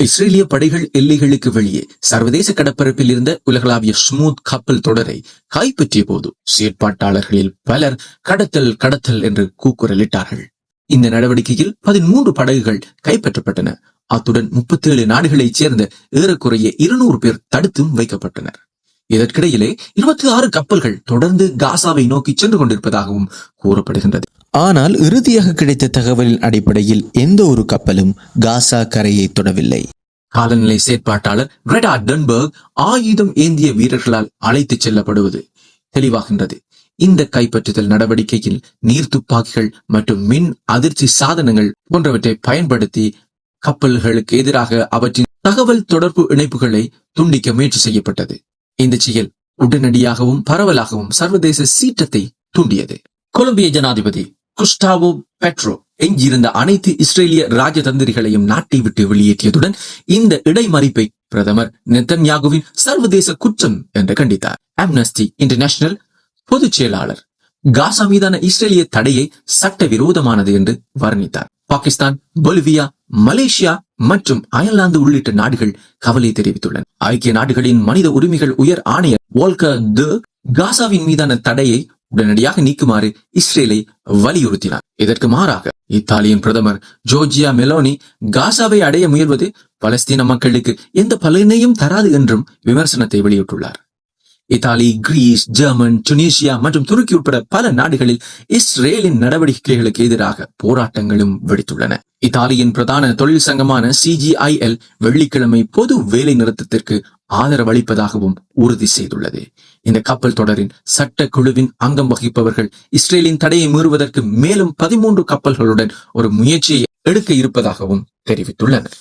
இஸ்ரேலிய படைகள் எல்லைகளுக்கு வெளியே சர்வதேச கடற்பரப்பில் இருந்த உலகளாவிய ஸ்மூத் கப்பல் தொடரை கைப்பற்றிய போது செயற்பாட்டாளர்களில் பலர் கடத்தல் என்று கூக்குரலிட்டார்கள். இந்த நடவடிக்கையில் 13 படகுகள் கைப்பற்றப்பட்டன. அத்துடன் 37 நாடுகளைச் சேர்ந்த ஏறக்குறைய 200 பேர் தடுத்தும் வைக்கப்பட்டனர். இதற்கிடையிலே 26 கப்பல்கள் தொடர்ந்து காசாவை நோக்கி சென்று கொண்டிருப்பதாகவும் கூறப்படுகின்றது. ஆனால் இறுதியாக கிடைத்த தகவலின் அடிப்படையில் எந்த ஒரு கப்பலும் காசா கரையை தொடவில்லை. காலநிலை செயற்பாட்டாளர் கிரெட்டா டன்பர்க் ஆயுதம் ஏந்திய வீரர்களால் அழைத்துச் செல்லப்படுவது தெளிவாகின்றது. இந்த கைப்பற்றுதல் நடவடிக்கையில் நீர் துப்பாக்கிகள் மற்றும் மின் அதிர்ச்சி சாதனங்கள் போன்றவற்றை பயன்படுத்தி கப்பல்களுக்கு எதிராக அவற்றின் தகவல் தொடர்பு இணைப்புகளை துண்டிக்க முயற்சி செய்யப்பட்டது. இந்த செயல் உடனடியாகவும் பரவலாகவும் சர்வதேச சீற்றத்தை தூண்டியது. கொலம்பிய ஜனாதிபதி குஸ்டாவோ பெட்ரோ எஞ்சியிருந்த அனைத்து இஸ்ரேலிய ராஜதந்திரிகளையும் நாட்டை விட்டு வெளியேற்றியதுடன் இந்த இடைமறிப்பை பிரதமர் நெத்தன்யாகுவின் சர்வதேச குற்றம் என்று கண்டித்தார். அம்னஸ்டி இன்டர்நேஷனல் பொதுச் செயலாளர் காசா மீதான இஸ்ரேலிய தடையை சட்டவிரோதமானது என்று வர்ணித்தார். பாகிஸ்தான், பொலிவியா, மலேசியா மற்றும் அயர்லாந்து உள்ளிட்ட நாடுகள் கவலை தெரிவித்துள்ளன. ஐக்கிய நாடுகளின் மனித உரிமைகள் உயர் ஆணையர் வோல்கர் டர்க் காசாவின் மீதான தடையை உடனடியாக நீக்குமாறு இஸ்ரேலை வலியுறுத்தினார். இதற்கு மாறாக இத்தாலியின் பிரதமர் ஜோர்ஜியா மெலோனி காசாவை அடைய முயல்வது பலஸ்தீன மக்களுக்கு எந்த பலனையும் தராது என்றும் விமர்சனத்தை வெளியிட்டுள்ளார். இத்தாலி, கிரீஸ், ஜெர்மன், துனிசியா மற்றும் துருக்கி உட்பட பல நாடுகளில் இஸ்ரேலின் நடவடிக்கைகளுக்கு எதிராக போராட்டங்களும் வெடித்துள்ளன. இத்தாலியின் பிரதான தொழில் சங்கமான CGIL வெள்ளிக்கிழமை பொது வேலை நிறுத்தத்திற்கு ஆதரவளிப்பதாகவும் உறுதி செய்துள்ளது. இந்த கப்பல் தொடரின் சட்ட குழுவின் அங்கம் வகிப்பவர்கள் இஸ்ரேலின் தடையை மீறுவதற்கு மேலும் 13 கப்பல்களுடன் ஒரு முயற்சியை எடுக்க இருப்பதாகவும் தெரிவித்துள்ளனர்.